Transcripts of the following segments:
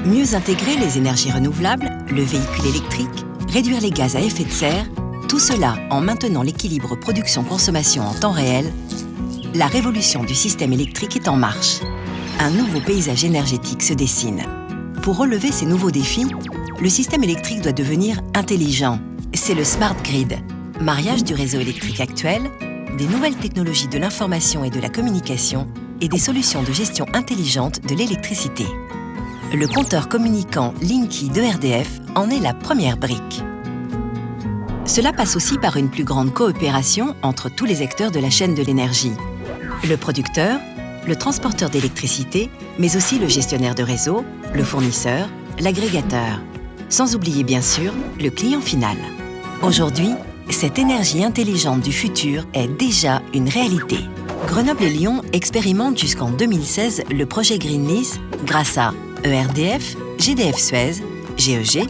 Mieux intégrer les énergies renouvelables, le véhicule électrique, réduire les gaz à effet de serre, tout cela en maintenant l'équilibre production-consommation en temps réel, la révolution du système électrique est en marche. Un nouveau paysage énergétique se dessine. Pour relever ces nouveaux défis, le système électrique doit devenir intelligent. C'est le Smart Grid, mariage du réseau électrique actuel, des nouvelles technologies de l'information et de la communication et des solutions de gestion intelligente de l'électricité. Le compteur communicant Linky de RDF en est la première brique. Cela passe aussi par une plus grande coopération entre tous les acteurs de la chaîne de l'énergie. Le producteur, le transporteur d'électricité, mais aussi le gestionnaire de réseau, le fournisseur, l'agrégateur. Sans oublier bien sûr le client final. Aujourd'hui, cette énergie intelligente du futur est déjà une réalité. Grenoble et Lyon expérimentent jusqu'en 2016 le projet Greenlease grâce à ERDF, GDF Suez, GEG,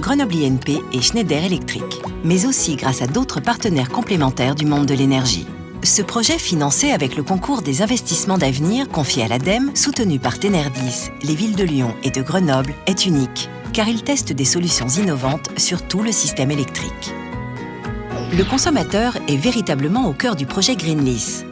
Grenoble INP et Schneider Electric, mais aussi grâce à d'autres partenaires complémentaires du monde de l'énergie. Ce projet, financé avec le concours des investissements d'avenir confié à l'ADEME, soutenu par Tenerdis, les villes de Lyon et de Grenoble, est unique, car il teste des solutions innovantes sur tout le système électrique. Le consommateur est véritablement au cœur du projet Greenlease.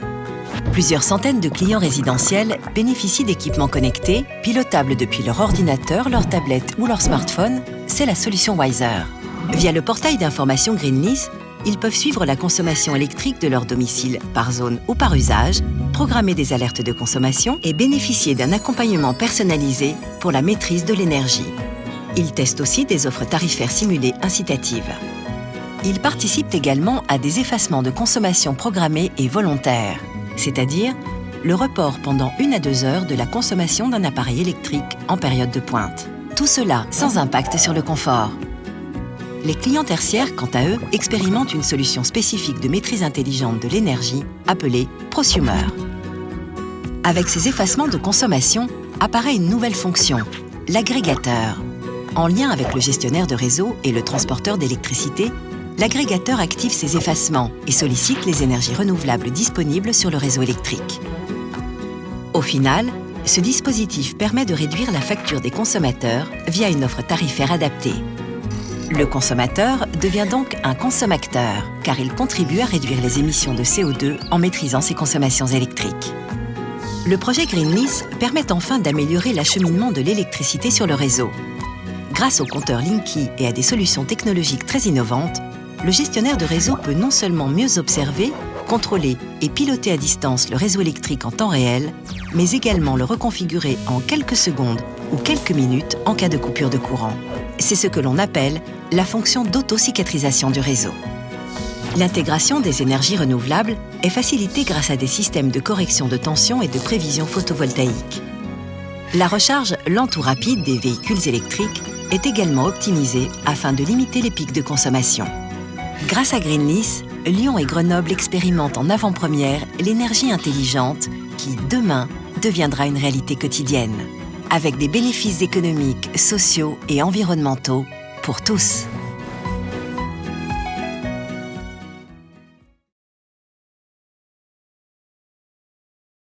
Plusieurs centaines de clients résidentiels bénéficient d'équipements connectés, pilotables depuis leur ordinateur, leur tablette ou leur smartphone. C'est la solution Wiser. Via le portail d'information Greenlease, ils peuvent suivre la consommation électrique de leur domicile par zone ou par usage, programmer des alertes de consommation et bénéficier d'un accompagnement personnalisé pour la maîtrise de l'énergie. Ils testent aussi des offres tarifaires simulées incitatives. Ils participent également à des effacements de consommation programmés et volontaires, c'est-à-dire le report pendant 1 à 2 heures de la consommation d'un appareil électrique en période de pointe. Tout cela sans impact sur le confort. Les clients tertiaires, quant à eux, expérimentent une solution spécifique de maîtrise intelligente de l'énergie appelée Prosumer. Avec ces effacements de consommation, apparaît une nouvelle fonction, l'agrégateur. En lien avec le gestionnaire de réseau et le transporteur d'électricité, l'agrégateur active ces effacements et sollicite les énergies renouvelables disponibles sur le réseau électrique. Au final, ce dispositif permet de réduire la facture des consommateurs via une offre tarifaire adaptée. Le consommateur devient donc un consomacteur, car il contribue à réduire les émissions de CO2 en maîtrisant ses consommations électriques. Le projet Greenlease permet enfin d'améliorer l'acheminement de l'électricité sur le réseau. Grâce au compteur Linky et à des solutions technologiques très innovantes, le gestionnaire de réseau peut non seulement mieux observer, contrôler et piloter à distance le réseau électrique en temps réel, mais également le reconfigurer en quelques secondes ou quelques minutes en cas de coupure de courant. C'est ce que l'on appelle la fonction d'auto-cicatrisation du réseau. L'intégration des énergies renouvelables est facilitée grâce à des systèmes de correction de tension et de prévision photovoltaïque. La recharge lente ou rapide des véhicules électriques est également optimisée afin de limiter les pics de consommation. Grâce à Greenlease, Lyon et Grenoble expérimentent en avant-première l'énergie intelligente qui, demain, deviendra une réalité quotidienne, avec des bénéfices économiques, sociaux et environnementaux pour tous.